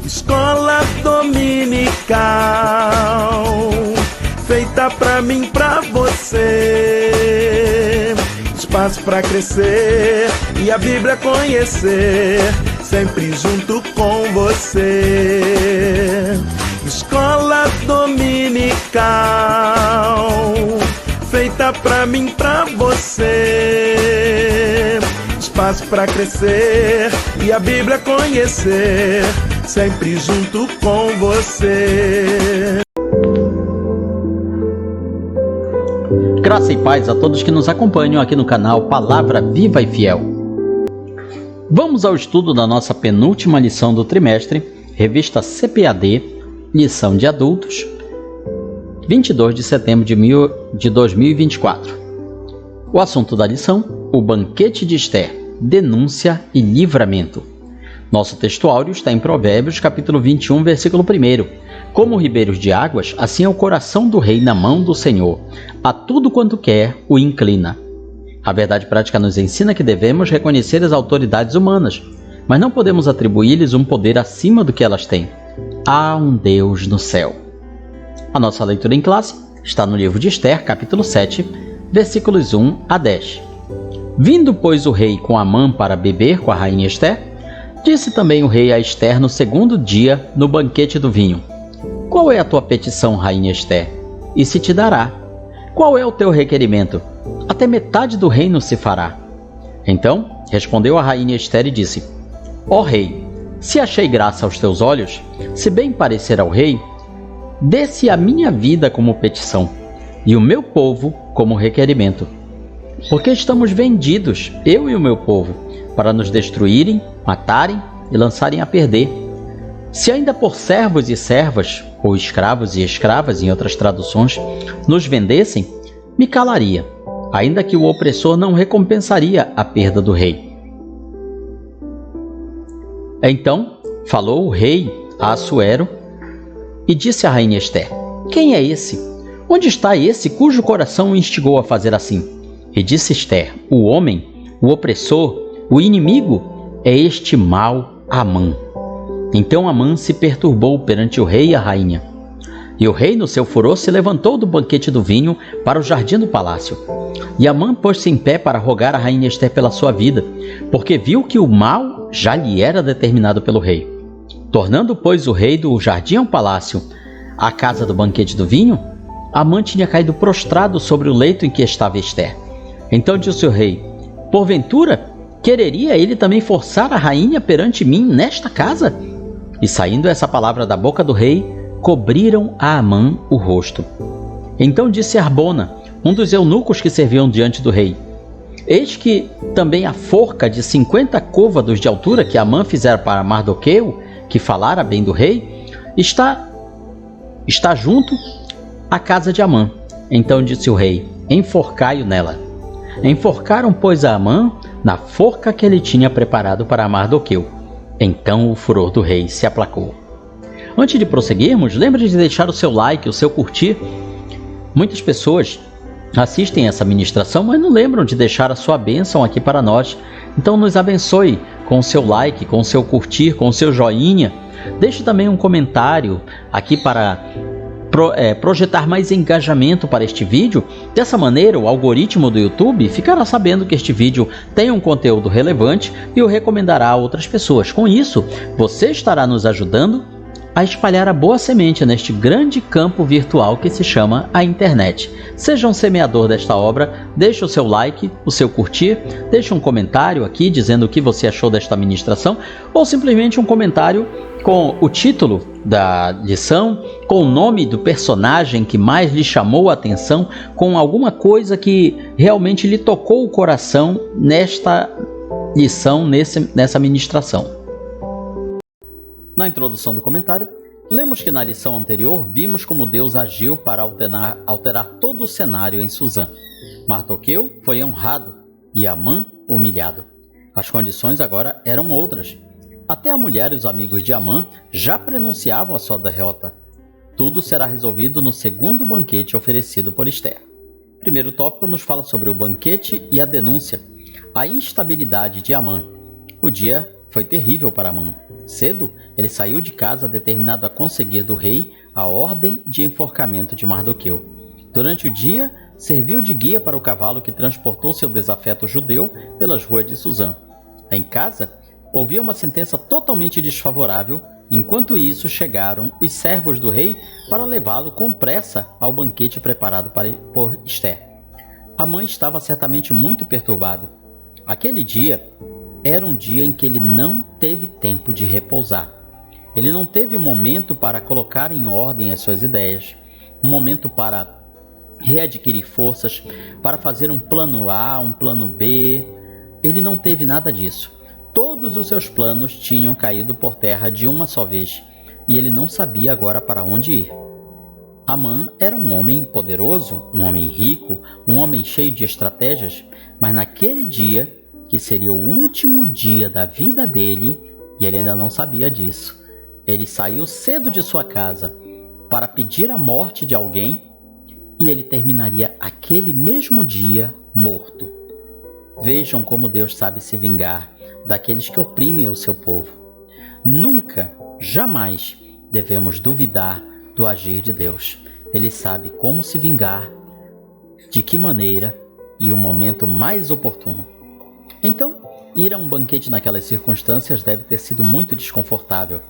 Escola dominical, feita pra mim, pra você. Espaço pra crescer e a Bíblia conhecer, sempre junto com você. Escola dominical, feita pra mim, pra você. Espaço pra crescer e a Bíblia conhecer, sempre junto com você. Graça e paz a todos que nos acompanham aqui no canal Palavra Viva e Fiel. Vamos ao estudo da nossa penúltima lição do trimestre, revista CPAD, lição de adultos, 22 de setembro de 2024. O assunto da lição: o banquete de Esther, denúncia e livramento. Nosso texto áureo está em Provérbios, capítulo 21, versículo 1. Como ribeiros de águas, assim é o coração do rei na mão do Senhor. A tudo quanto quer, o inclina. A verdade prática nos ensina que devemos reconhecer as autoridades humanas, mas não podemos atribuir-lhes um poder acima do que elas têm. Há um Deus no céu. A nossa leitura em classe está no livro de Esther, capítulo 7, versículos 1 a 10. Vindo, pois, o rei com Amã para beber com a rainha Esther, disse também o rei a Esther no segundo dia, no banquete do vinho: qual é a tua petição, rainha Esther? E se te dará. Qual é o teu requerimento? Até metade do reino se fará. Então respondeu a rainha Esther e disse: ó rei, se achei graça aos teus olhos, se bem parecer ao rei, dê-se a minha vida como petição, e o meu povo como requerimento. Porque estamos vendidos, eu e o meu povo, para nos destruírem, matarem e lançarem a perder. Se ainda por servos e servas, ou escravos e escravas, em outras traduções, nos vendessem, me calaria, ainda que o opressor não recompensaria a perda do rei. Então falou o rei a Assuero e disse à rainha Esther: quem é esse? Onde está esse cujo coração o instigou a fazer assim? E disse Esther: o homem, o opressor, o inimigo é este mau Amã. Então Amã se perturbou perante o rei e a rainha. E o rei, no seu furor, se levantou do banquete do vinho para o jardim do palácio. E Amã pôs-se em pé para rogar a rainha Esther pela sua vida, porque viu que o mal já lhe era determinado pelo rei. Tornando, pois, o rei do jardim ao palácio, à casa do banquete do vinho, Amã tinha caído prostrado sobre o leito em que estava Esther. Então disse o rei: porventura, quereria ele também forçar a rainha perante mim nesta casa? E saindo essa palavra da boca do rei, cobriram a Amã o rosto. Então disse Arbona, um dos eunucos que serviam diante do rei: eis que também a forca de 50 côvados de altura que Amã fizera para Mardoqueu, que falara bem do rei, está junto à casa de Amã. Então disse o rei: enforcai-o nela. Enforcaram, pois, a Amã na forca que ele tinha preparado para Mardoqueu. Então o furor do rei se aplacou. Antes de prosseguirmos, lembre de deixar o seu like, o seu curtir. Muitas pessoas assistem essa ministração, mas não lembram de deixar a sua bênção aqui para nós. Então nos abençoe com o seu like, com o seu curtir, com o seu joinha. Deixe também um comentário aqui para projetar mais engajamento para este vídeo. Dessa maneira, o algoritmo do YouTube ficará sabendo que este vídeo tem um conteúdo relevante e o recomendará a outras pessoas. Com isso, você estará nos ajudando a espalhar a boa semente neste grande campo virtual que se chama a internet. Seja um semeador desta obra, deixe o seu like, o seu curtir, deixe um comentário aqui dizendo o que você achou desta ministração, ou simplesmente um comentário com o título da lição, com o nome do personagem que mais lhe chamou a atenção, com alguma coisa que realmente lhe tocou o coração nesta lição, nessa ministração. Na introdução do comentário, lemos que na lição anterior vimos como Deus agiu para alterar todo o cenário em Suzã. Mardoqueu foi honrado e Amã humilhado. As condições agora eram outras. Até a mulher e os amigos de Amã já prenunciavam a sua derrota. Tudo será resolvido no segundo banquete oferecido por Esther. O primeiro tópico nos fala sobre o banquete e a denúncia, a instabilidade de Amã. O dia foi terrível para Amã. Cedo, ele saiu de casa determinado a conseguir do rei a ordem de enforcamento de Mardoqueu. Durante o dia, serviu de guia para o cavalo que transportou seu desafeto judeu pelas ruas de Suzã. Em casa, ouvia uma sentença totalmente desfavorável. Enquanto isso, chegaram os servos do rei para levá-lo com pressa ao banquete preparado por Ester. Amã estava certamente muito perturbado. Aquele dia era um dia em que ele não teve tempo de repousar. Ele não teve um momento para colocar em ordem as suas ideias, um momento para readquirir forças, para fazer um plano A, um plano B. Ele não teve nada disso. Todos os seus planos tinham caído por terra de uma só vez, e ele não sabia agora para onde ir. Amã era um homem poderoso, um homem rico, um homem cheio de estratégias, mas naquele dia, que seria o último dia da vida dele, e ele ainda não sabia disso, ele saiu cedo de sua casa para pedir a morte de alguém, e ele terminaria aquele mesmo dia morto. Vejam como Deus sabe se vingar daqueles que oprimem o seu povo. Nunca, jamais devemos duvidar do agir de Deus. Ele sabe como se vingar, de que maneira e o momento mais oportuno. Então, ir a um banquete naquelas circunstâncias deve ter sido muito desconfortável.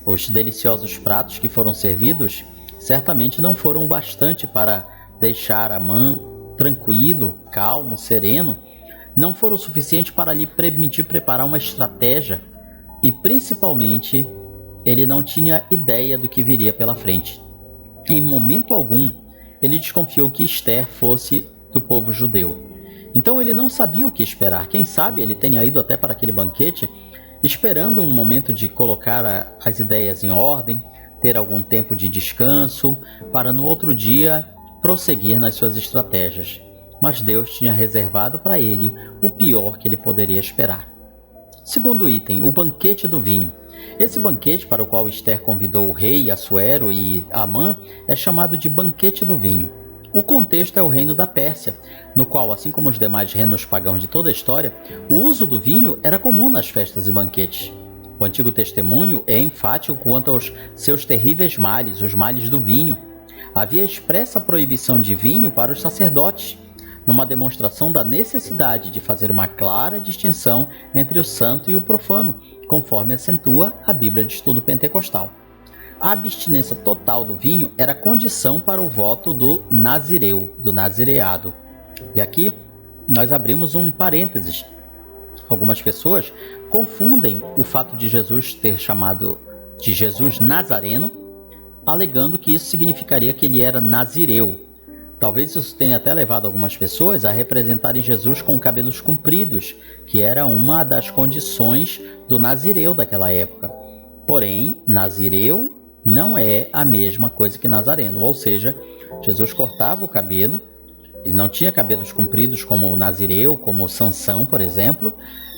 Os deliciosos pratos que foram servidos certamente não foram o bastante para deixar Amã tranquilo, calmo, sereno. Não foram o suficiente para lhe permitir preparar uma estratégia e, principalmente, ele não tinha ideia do que viria pela frente. Em momento algum, ele desconfiou que Ester fosse do povo judeu. Então ele não sabia o que esperar. Quem sabe ele tenha ido até para aquele banquete esperando um momento de colocar as ideias em ordem, ter algum tempo de descanso, para no outro dia prosseguir nas suas estratégias. Mas Deus tinha reservado para ele o pior que ele poderia esperar. Segundo item, o banquete do vinho. Esse banquete para o qual Ester convidou o rei, Assuero e Amã é chamado de banquete do vinho. O contexto é o reino da Pérsia, no qual, assim como os demais reinos pagãos de toda a história, o uso do vinho era comum nas festas e banquetes. O Antigo Testemunho é enfático quanto aos seus terríveis males, os males do vinho. Havia expressa proibição de vinho para os sacerdotes, numa demonstração da necessidade de fazer uma clara distinção entre o santo e o profano, conforme acentua a Bíblia de Estudo Pentecostal. A abstinência total do vinho era condição para o voto do nazireu, do nazireado. E aqui nós abrimos um parênteses. Algumas pessoas confundem o fato de Jesus ter chamado de Jesus Nazareno, alegando que isso significaria que ele era nazireu. Talvez isso tenha até levado algumas pessoas a representarem Jesus com cabelos compridos, que era uma das condições do nazireu daquela época. Porém, nazireu não é a mesma coisa que nazareno, ou seja, Jesus cortava o cabelo, ele não tinha cabelos compridos como o nazireu, como o Sansão, por exemplo,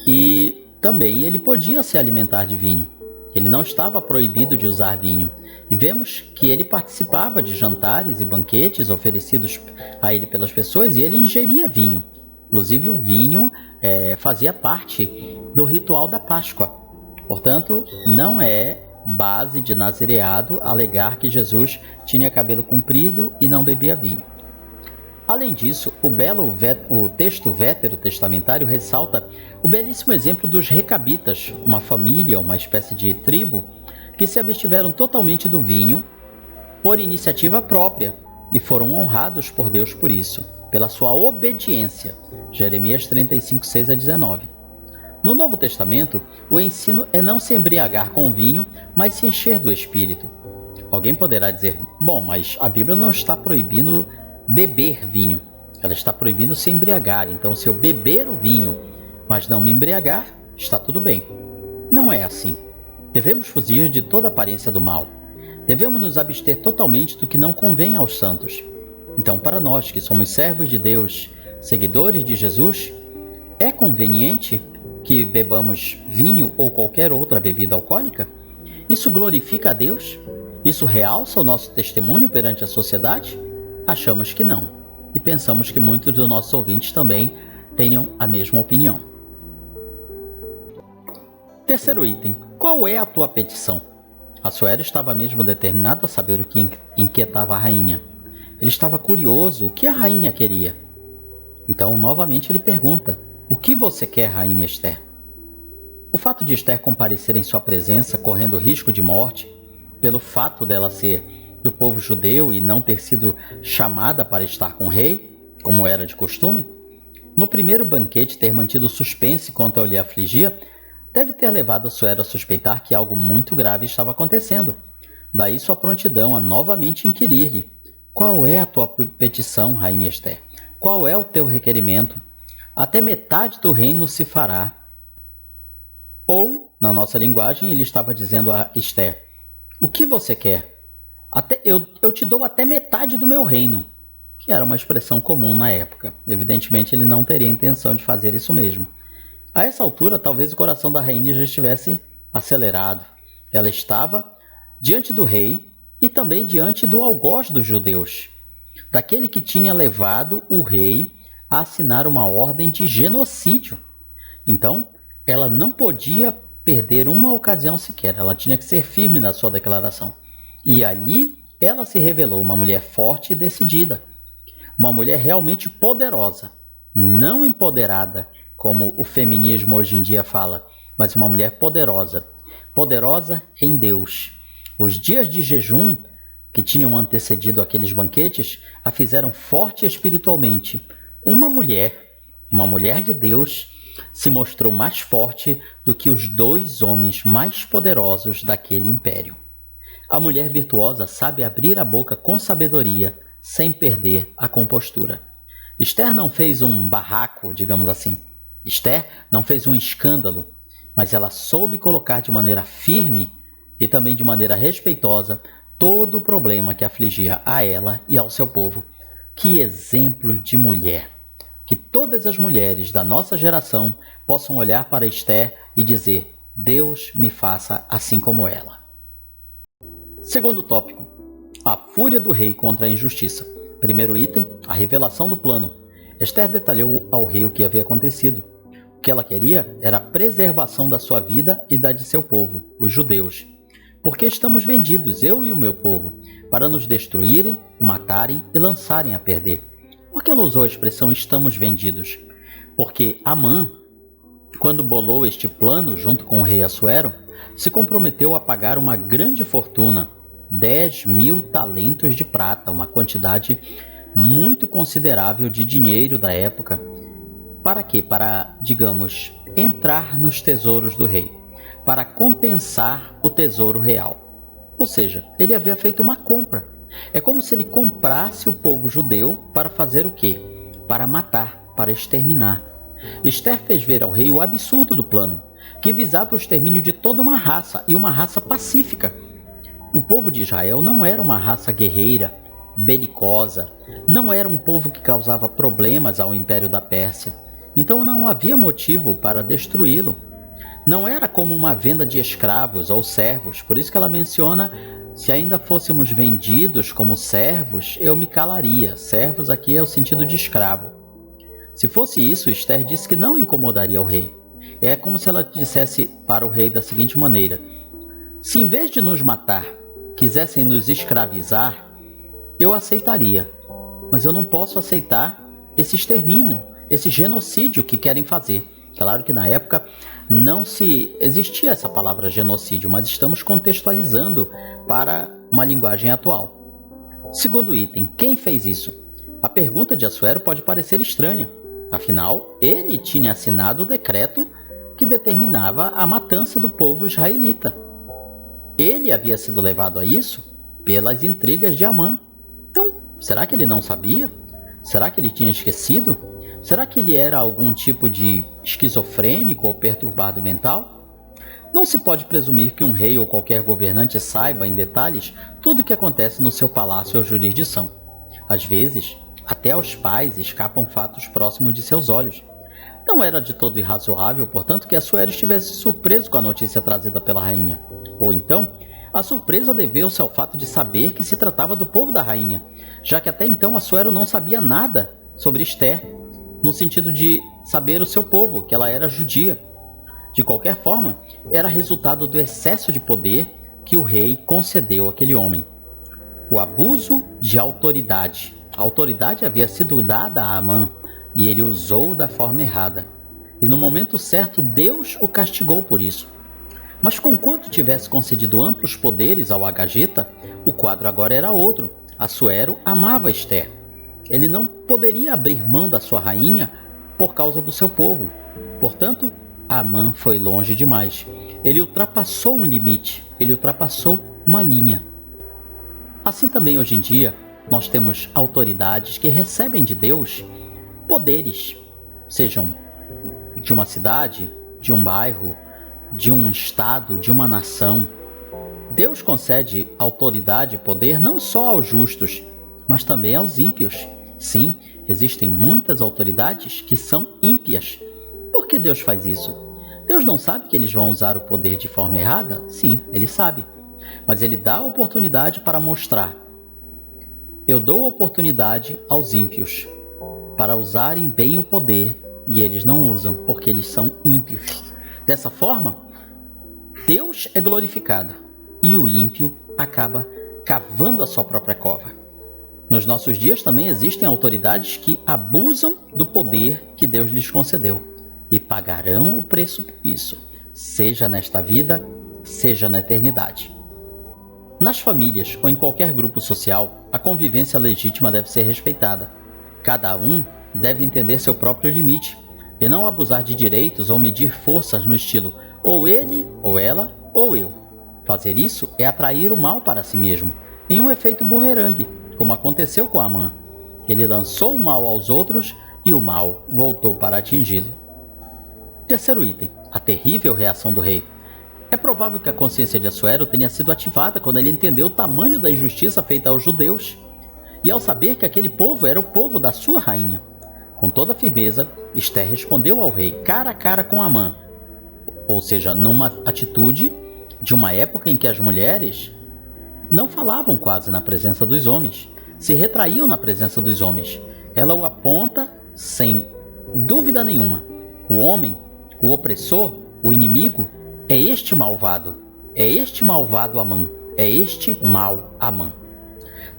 e também ele podia se alimentar de vinho. Ele não estava proibido de usar vinho. E vemos que ele participava de jantares e banquetes oferecidos a ele pelas pessoas e ele ingeria vinho. Inclusive o vinho fazia parte do ritual da Páscoa. Portanto, não é base de nazireado alegar que Jesus tinha cabelo comprido e não bebia vinho. Além disso, o texto veterotestamentário ressalta o belíssimo exemplo dos recabitas, uma família, uma espécie de tribo, que se abstiveram totalmente do vinho por iniciativa própria e foram honrados por Deus por isso, pela sua obediência. Jeremias 35, 6-19. No Novo Testamento, o ensino é não se embriagar com vinho, mas se encher do Espírito. Alguém poderá dizer, bom, mas a Bíblia não está proibindo beber vinho, ela está proibindo se embriagar, então se eu beber o vinho, mas não me embriagar, está tudo bem. Não é assim. Devemos fugir de toda aparência do mal. Devemos nos abster totalmente do que não convém aos santos. Então, para nós que somos servos de Deus, seguidores de Jesus, é conveniente que bebamos vinho ou qualquer outra bebida alcoólica? Isso glorifica a Deus? Isso realça o nosso testemunho perante a sociedade? Achamos que não. E pensamos que muitos dos nossos ouvintes também tenham a mesma opinião. Terceiro item. Qual é a tua petição? Assuero estava mesmo determinado a saber o que inquietava a rainha. Ele estava curioso o que a rainha queria. Então, novamente, ele pergunta: o que você quer, rainha Esther? O fato de Esther comparecer em sua presença correndo risco de morte, pelo fato dela ser do povo judeu e não ter sido chamada para estar com o rei, como era de costume, no primeiro banquete ter mantido suspense quanto ao lhe afligia, deve ter levado Assuero a suspeitar que algo muito grave estava acontecendo. Daí sua prontidão a novamente inquirir-lhe: qual é a tua petição, rainha Esther? Qual é o teu requerimento? Até metade do reino se fará. Ou, na nossa linguagem, ele estava dizendo a Esther: o que você quer? Eu te dou até metade do meu reino, que era uma expressão comum na época. Evidentemente, ele não teria intenção de fazer isso mesmo. A essa altura, talvez o coração da rainha já estivesse acelerado. Ela estava diante do rei e também diante do algoz dos judeus, daquele que tinha levado o rei a assinar uma ordem de genocídio. Então, ela não podia perder uma ocasião sequer. Ela tinha que ser firme na sua declaração. E ali ela se revelou uma mulher forte e decidida. Uma mulher realmente poderosa, não empoderada, como o feminismo hoje em dia fala, mas uma mulher poderosa. Poderosa em Deus. Os dias de jejum que tinham antecedido aqueles banquetes a fizeram forte espiritualmente. Uma mulher de Deus, se mostrou mais forte do que os dois homens mais poderosos daquele império. A mulher virtuosa sabe abrir a boca com sabedoria, sem perder a compostura. Esther não fez um barraco, digamos assim. Esther não fez um escândalo, mas ela soube colocar de maneira firme e também de maneira respeitosa todo o problema que afligia a ela e ao seu povo. Que exemplo de mulher! Que todas as mulheres da nossa geração possam olhar para Esther e dizer: Deus me faça assim como ela. Segundo tópico: a fúria do rei contra a injustiça. Primeiro item: a revelação do plano. Esther detalhou ao rei o que havia acontecido. O que ela queria era a preservação da sua vida e da de seu povo, os judeus. Porque estamos vendidos, eu e o meu povo, para nos destruírem, matarem e lançarem a perder. Por que ela usou a expressão estamos vendidos? Porque Amã, quando bolou este plano junto com o rei Assuero, se comprometeu a pagar uma grande fortuna, 10.000 talentos de prata, uma quantidade muito considerável de dinheiro da época. Para quê? Para, digamos, entrar nos tesouros do rei, para compensar o tesouro real. Ou seja, ele havia feito uma compra. É como se ele comprasse o povo judeu para fazer o quê? Para matar, para exterminar. Esther fez ver ao rei o absurdo do plano, que visava o extermínio de toda uma raça, e uma raça pacífica. O povo de Israel não era uma raça guerreira, belicosa, não era um povo que causava problemas ao Império da Pérsia, então não havia motivo para destruí-lo. Não era como uma venda de escravos ou servos, por isso que ela menciona: se ainda fôssemos vendidos como servos, eu me calaria. Servos aqui é o sentido de escravo. Se fosse isso, Esther disse que não incomodaria o rei. É como se ela dissesse para o rei da seguinte maneira: se em vez de nos matar, quisessem nos escravizar, eu aceitaria. Mas eu não posso aceitar esse extermínio, esse genocídio que querem fazer. Claro que na época não existia essa palavra genocídio, mas estamos contextualizando para uma linguagem atual. Segundo item: quem fez isso? A pergunta de Assuero pode parecer estranha. Afinal, ele tinha assinado o decreto que determinava a matança do povo israelita. Ele havia sido levado a isso pelas intrigas de Amã. Então, será que ele não sabia? Será que ele tinha esquecido? Será que ele era algum tipo de esquizofrênico ou perturbado mental? Não se pode presumir que um rei ou qualquer governante saiba em detalhes tudo o que acontece no seu palácio ou jurisdição. Às vezes, até aos pais escapam fatos próximos de seus olhos. Não era de todo irrazoável, portanto, que Assuero estivesse surpreso com a notícia trazida pela rainha. Ou então, a surpresa deveu-se ao fato de saber que se tratava do povo da rainha, já que até então Assuero não sabia nada sobre Esther, no sentido de saber o seu povo, que ela era judia. De qualquer forma, era resultado do excesso de poder que o rei concedeu àquele homem. O abuso de autoridade. A autoridade havia sido dada a Amã e ele usou da forma errada. E no momento certo, Deus o castigou por isso. Mas conquanto tivesse concedido amplos poderes ao Agagita, o quadro agora era outro. Assuero amava Ester. Ele não poderia abrir mão da sua rainha por causa do seu povo. Portanto, Amã foi longe demais. Ele ultrapassou um limite, ele ultrapassou uma linha. Assim também hoje em dia, nós temos autoridades que recebem de Deus poderes, sejam de uma cidade, de um bairro, de um estado, de uma nação. Deus concede autoridade e poder não só aos justos, mas também aos ímpios. Sim, existem muitas autoridades que são ímpias. Por que Deus faz isso? Deus não sabe que eles vão usar o poder de forma errada? Sim, Ele sabe. Mas Ele dá a oportunidade para mostrar. Eu dou a oportunidade aos ímpios para usarem bem o poder e eles não usam porque eles são ímpios. Dessa forma, Deus é glorificado e o ímpio acaba cavando a sua própria cova. Nos nossos dias também existem autoridades que abusam do poder que Deus lhes concedeu e pagarão o preço por isso, seja nesta vida, seja na eternidade. Nas famílias ou em qualquer grupo social, a convivência legítima deve ser respeitada. Cada um deve entender seu próprio limite e não abusar de direitos ou medir forças no estilo ou ele, ou ela, ou eu. Fazer isso é atrair o mal para si mesmo, em um efeito bumerangue, como aconteceu com Amã. Ele lançou o mal aos outros e o mal voltou para atingi-lo. Terceiro item, a terrível reação do rei. É provável que a consciência de Assuero tenha sido ativada quando ele entendeu o tamanho da injustiça feita aos judeus e ao saber que aquele povo era o povo da sua rainha. Com toda firmeza, Ester respondeu ao rei, cara a cara com Amã, ou seja, numa atitude de uma época em que as mulheres não falavam quase na presença dos homens, se retraíam na presença dos homens. Ela o aponta sem dúvida nenhuma. O homem, o opressor, o inimigo, é este malvado Amã, é este mau Amã.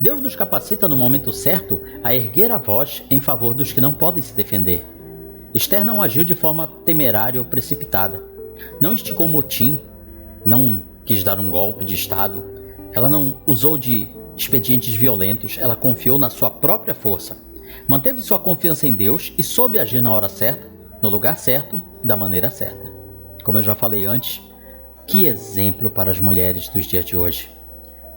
Deus nos capacita no momento certo a erguer a voz em favor dos que não podem se defender. Ester não agiu de forma temerária ou precipitada. Não instigou motim, não quis dar um golpe de estado. Ela não usou de expedientes violentos, ela confiou na sua própria força. Manteve sua confiança em Deus e soube agir na hora certa, no lugar certo, da maneira certa. Como eu já falei antes, que exemplo para as mulheres dos dias de hoje.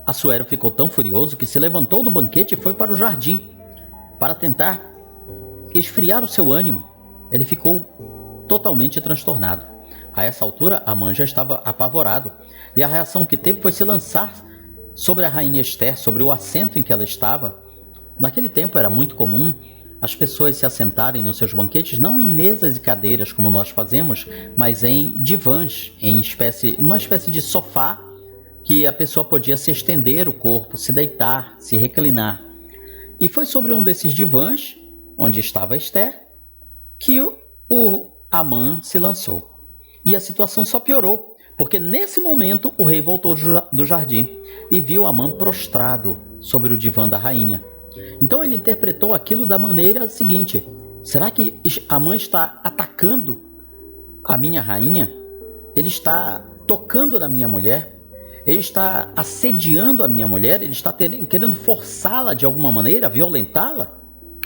Assuero ficou tão furioso que se levantou do banquete e foi para o jardim, para tentar esfriar o seu ânimo. Ele ficou totalmente transtornado. A essa altura, Amã já estava apavorado, e a reação que teve foi se lançar sobre a rainha Ester, sobre o assento em que ela estava. Naquele tempo era muito comum as pessoas se assentarem nos seus banquetes não em mesas e cadeiras como nós fazemos, mas em divãs, uma espécie de sofá que a pessoa podia se estender o corpo, se deitar, se reclinar. E foi sobre um desses divãs, onde estava Ester, que o Amã se lançou. E a situação só piorou, porque nesse momento o rei voltou do jardim e viu Amã prostrado sobre o divã da rainha. Então ele interpretou aquilo da maneira seguinte: será que Amã está atacando a minha rainha? Ele está tocando na minha mulher? Ele está assediando a minha mulher? Ele está querendo forçá-la de alguma maneira, violentá-la?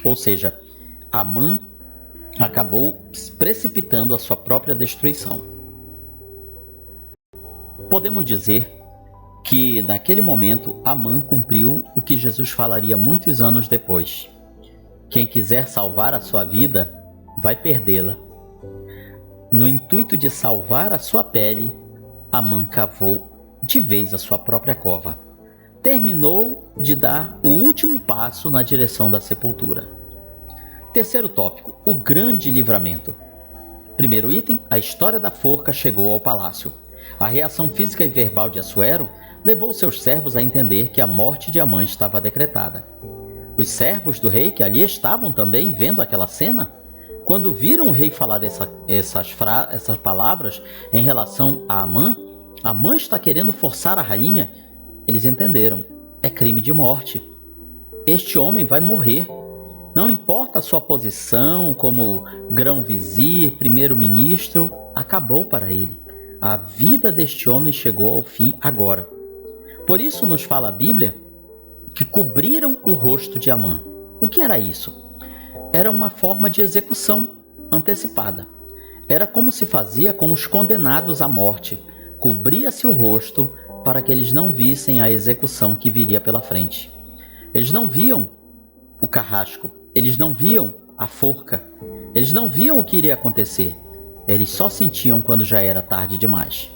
Ou seja, Amã acabou precipitando a sua própria destruição. Podemos dizer que naquele momento Amã cumpriu o que Jesus falaria muitos anos depois: quem quiser salvar a sua vida, vai perdê-la. No intuito de salvar a sua pele, Amã cavou de vez a sua própria cova. Terminou de dar o último passo na direção da sepultura. Terceiro tópico, o grande livramento. Primeiro item, a história da forca chegou ao palácio. A reação física e verbal de Assuero levou seus servos a entender que a morte de Amã estava decretada. Os servos do rei, que ali estavam também vendo aquela cena, Quando viram o rei falar essas palavras em relação a Amã está querendo forçar a rainha, eles entenderam, é crime de morte. Este homem vai morrer. Não importa a sua posição como grão-vizir, primeiro-ministro, acabou para ele. A vida deste homem chegou ao fim agora. Por isso nos fala a Bíblia que cobriram o rosto de Amã. O que era isso? Era uma forma de execução antecipada. Era como se fazia com os condenados à morte. Cobria-se o rosto para que eles não vissem a execução que viria pela frente. Eles não viam o carrasco, eles não viam a forca, eles não viam o que iria acontecer. Eles só sentiam quando já era tarde demais.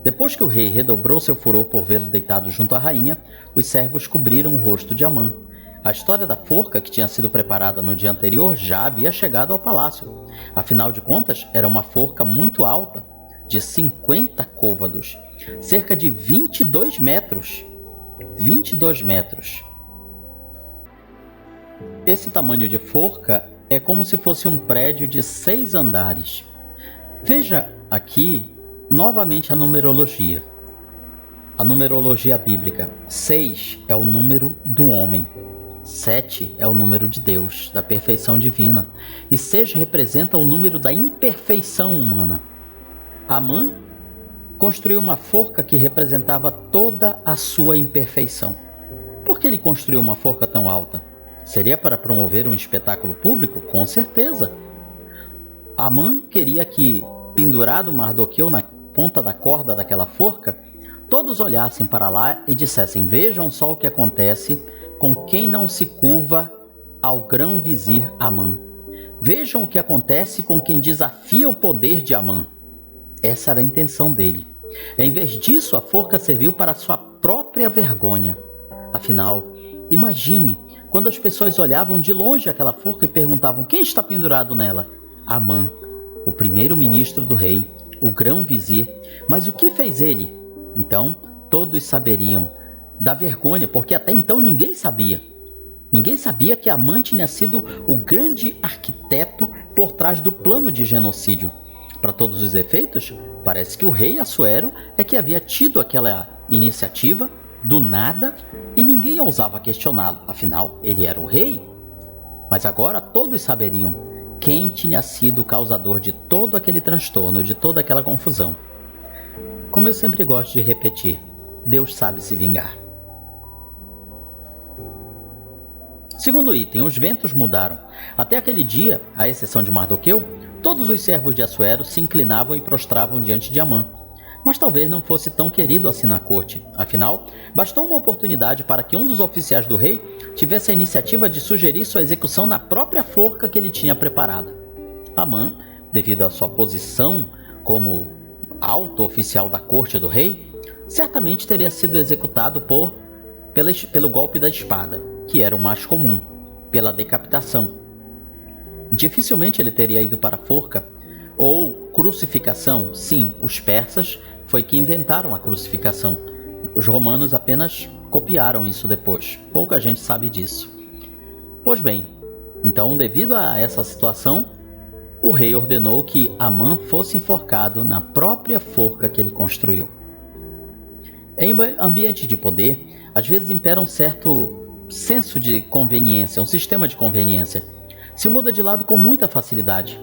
Depois que o rei redobrou seu furor por vê-lo deitado junto à rainha, os servos cobriram o rosto de Amã. A história da forca, que tinha sido preparada no dia anterior, já havia chegado ao palácio. Afinal de contas, era uma forca muito alta, de 50 côvados, cerca de 22 metros. 22 metros. Esse tamanho de forca é como se fosse um prédio de 6 andares. Veja aqui novamente a numerologia. A numerologia bíblica. 6 é o número do homem. 7 é o número de Deus, da perfeição divina. E 6 representa o número da imperfeição humana. Amã construiu uma forca que representava toda a sua imperfeição. Por que ele construiu uma forca tão alta? Seria para promover um espetáculo público? Com certeza. Amã queria que, pendurado Mardoqueu na ponta da corda daquela forca, todos olhassem para lá e dissessem: vejam só o que acontece com quem não se curva ao grão-vizir Amã. Vejam o que acontece com quem desafia o poder de Amã. Essa era a intenção dele. Em vez disso, a forca serviu para sua própria vergonha. Afinal, imagine quando as pessoas olhavam de longe aquela forca e perguntavam: quem está pendurado nela? Amã, o primeiro-ministro do rei, o grão-vizir. Mas o que fez ele? Então, todos saberiam da vergonha, porque até então ninguém sabia. Ninguém sabia que Amã tinha sido o grande arquiteto por trás do plano de genocídio. Para todos os efeitos, parece que o rei Assuero é que havia tido aquela iniciativa do nada e ninguém ousava questioná-lo. Afinal, ele era o rei. Mas agora todos saberiam quem tinha sido o causador de todo aquele transtorno, de toda aquela confusão. Como eu sempre gosto de repetir, Deus sabe se vingar. Segundo item, os ventos mudaram. Até aquele dia, à exceção de Mardoqueu, todos os servos de Assuero se inclinavam e prostravam diante de Amã. Mas talvez não fosse tão querido assim na corte. Afinal, bastou uma oportunidade para que um dos oficiais do rei tivesse a iniciativa de sugerir sua execução na própria forca que ele tinha preparada. Amã, devido à sua posição como alto oficial da corte do rei, certamente teria sido executado pelo golpe da espada, que era o mais comum, pela decapitação. Dificilmente ele teria ido para a forca ou crucificação. Sim, os persas foi que inventaram a crucificação. Os romanos apenas copiaram isso depois. Pouca gente sabe disso. Pois bem, então, devido a essa situação, o rei ordenou que Amã fosse enforcado na própria forca que ele construiu. Em ambientes de poder, às vezes impera um certo senso de conveniência, um sistema de conveniência. Se muda de lado com muita facilidade.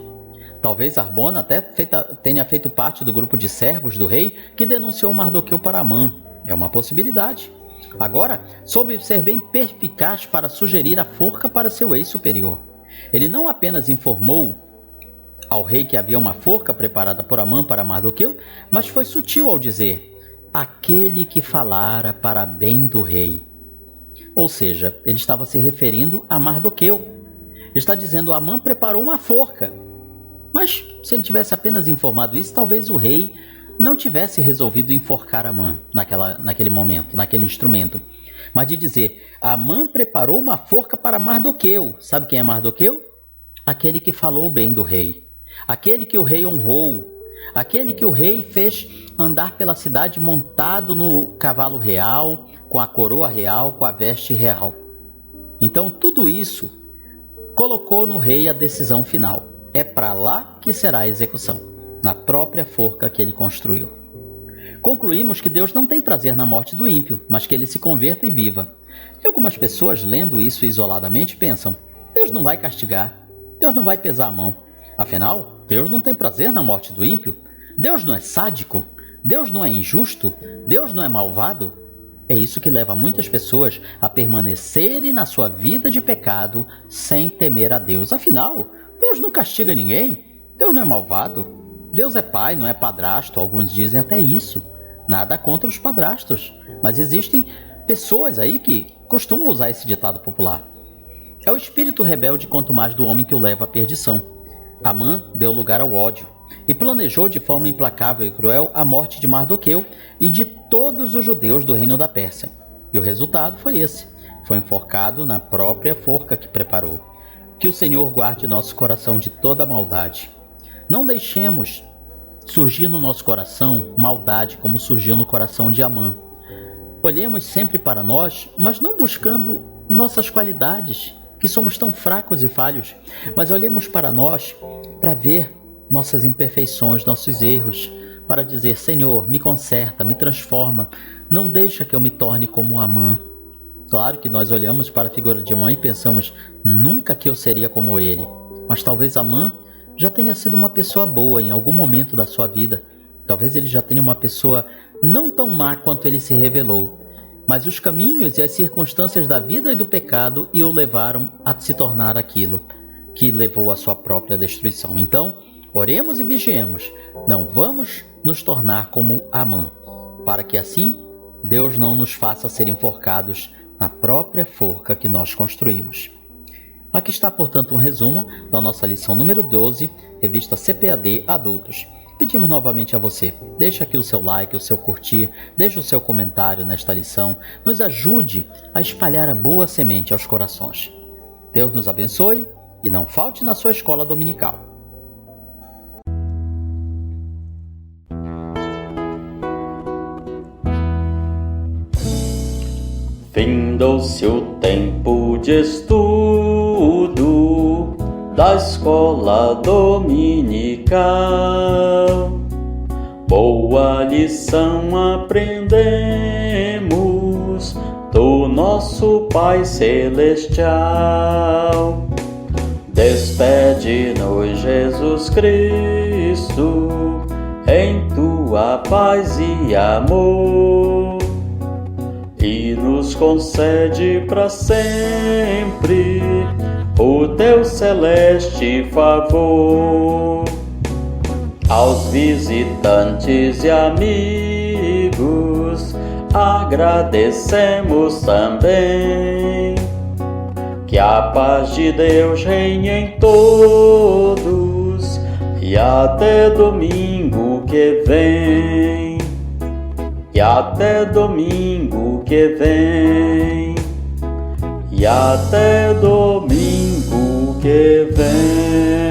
Talvez Harbona até tenha feito parte do grupo de servos do rei que denunciou Mardoqueu para Amã. É uma possibilidade. Agora, soube ser bem perspicaz para sugerir a forca para seu ex-superior. Ele não apenas informou ao rei que havia uma forca preparada por Amã para Mardoqueu, mas foi sutil ao dizer: aquele que falara para bem do rei. Ou seja, ele estava se referindo a Mardoqueu. Está dizendo: Amã preparou uma forca. Mas se ele tivesse apenas informado isso, talvez o rei não tivesse resolvido enforcar Amã naquele momento, naquele instrumento. Mas de dizer: Amã preparou uma forca para Mardoqueu. Sabe quem é Mardoqueu? Aquele que falou bem do rei. Aquele que o rei honrou. Aquele que o rei fez andar pela cidade montado no cavalo real, com a coroa real, com a veste real. Então tudo isso colocou no rei a decisão final. É para lá que será a execução, na própria forca que ele construiu. Concluímos que Deus não tem prazer na morte do ímpio, mas que ele se converta e viva. E algumas pessoas, lendo isso isoladamente, pensam: Deus não vai castigar, Deus não vai pesar a mão. Afinal, Deus não tem prazer na morte do ímpio? Deus não é sádico? Deus não é injusto? Deus não é malvado? É isso que leva muitas pessoas a permanecerem na sua vida de pecado sem temer a Deus. Afinal, Deus não castiga ninguém. Deus não é malvado. Deus é pai, não é padrasto. Alguns dizem até isso. Nada contra os padrastos, mas existem pessoas aí que costumam usar esse ditado popular. É o espírito rebelde quanto mais do homem que o leva à perdição. Amã deu lugar ao ódio e planejou de forma implacável e cruel a morte de Mardoqueu e de todos os judeus do reino da Pérsia. E o resultado foi esse. Foi enforcado na própria forca que preparou. Que o Senhor guarde nosso coração de toda maldade. Não deixemos surgir no nosso coração maldade como surgiu no coração de Amã. Olhemos sempre para nós, mas não buscando nossas qualidades, que somos tão fracos e falhos, mas olhemos para nós para ver nossas imperfeições, nossos erros, para dizer: Senhor, me conserta, me transforma, não deixa que eu me torne como Amã. Claro que nós olhamos para a figura de Amã e pensamos: nunca que eu seria como ele. Mas talvez Amã já tenha sido uma pessoa boa em algum momento da sua vida. Talvez ele já tenha uma pessoa não tão má quanto ele se revelou. Mas os caminhos e as circunstâncias da vida e do pecado o levaram a se tornar aquilo que levou à sua própria destruição. Então, oremos e vigiemos. Não vamos nos tornar como Amã, para que assim Deus não nos faça ser enforcados na própria forca que nós construímos. Aqui está, portanto, um resumo da nossa lição número 12, revista CPAD Adultos. Pedimos novamente a você, deixe aqui o seu like, o seu curtir, deixe o seu comentário nesta lição, nos ajude a espalhar a boa semente aos corações. Deus nos abençoe e não falte na sua escola dominical. Findou-se o tempo de estudo da escola dominical. Boa lição aprendemos do nosso Pai Celestial. Despede-nos, Jesus Cristo, em tua paz e amor, e nos concede para sempre o teu celeste favor. Aos visitantes e amigos agradecemos também. Que a paz de Deus reine em todos e até domingo que vem. E até domingo que vem. E até domingo que vem.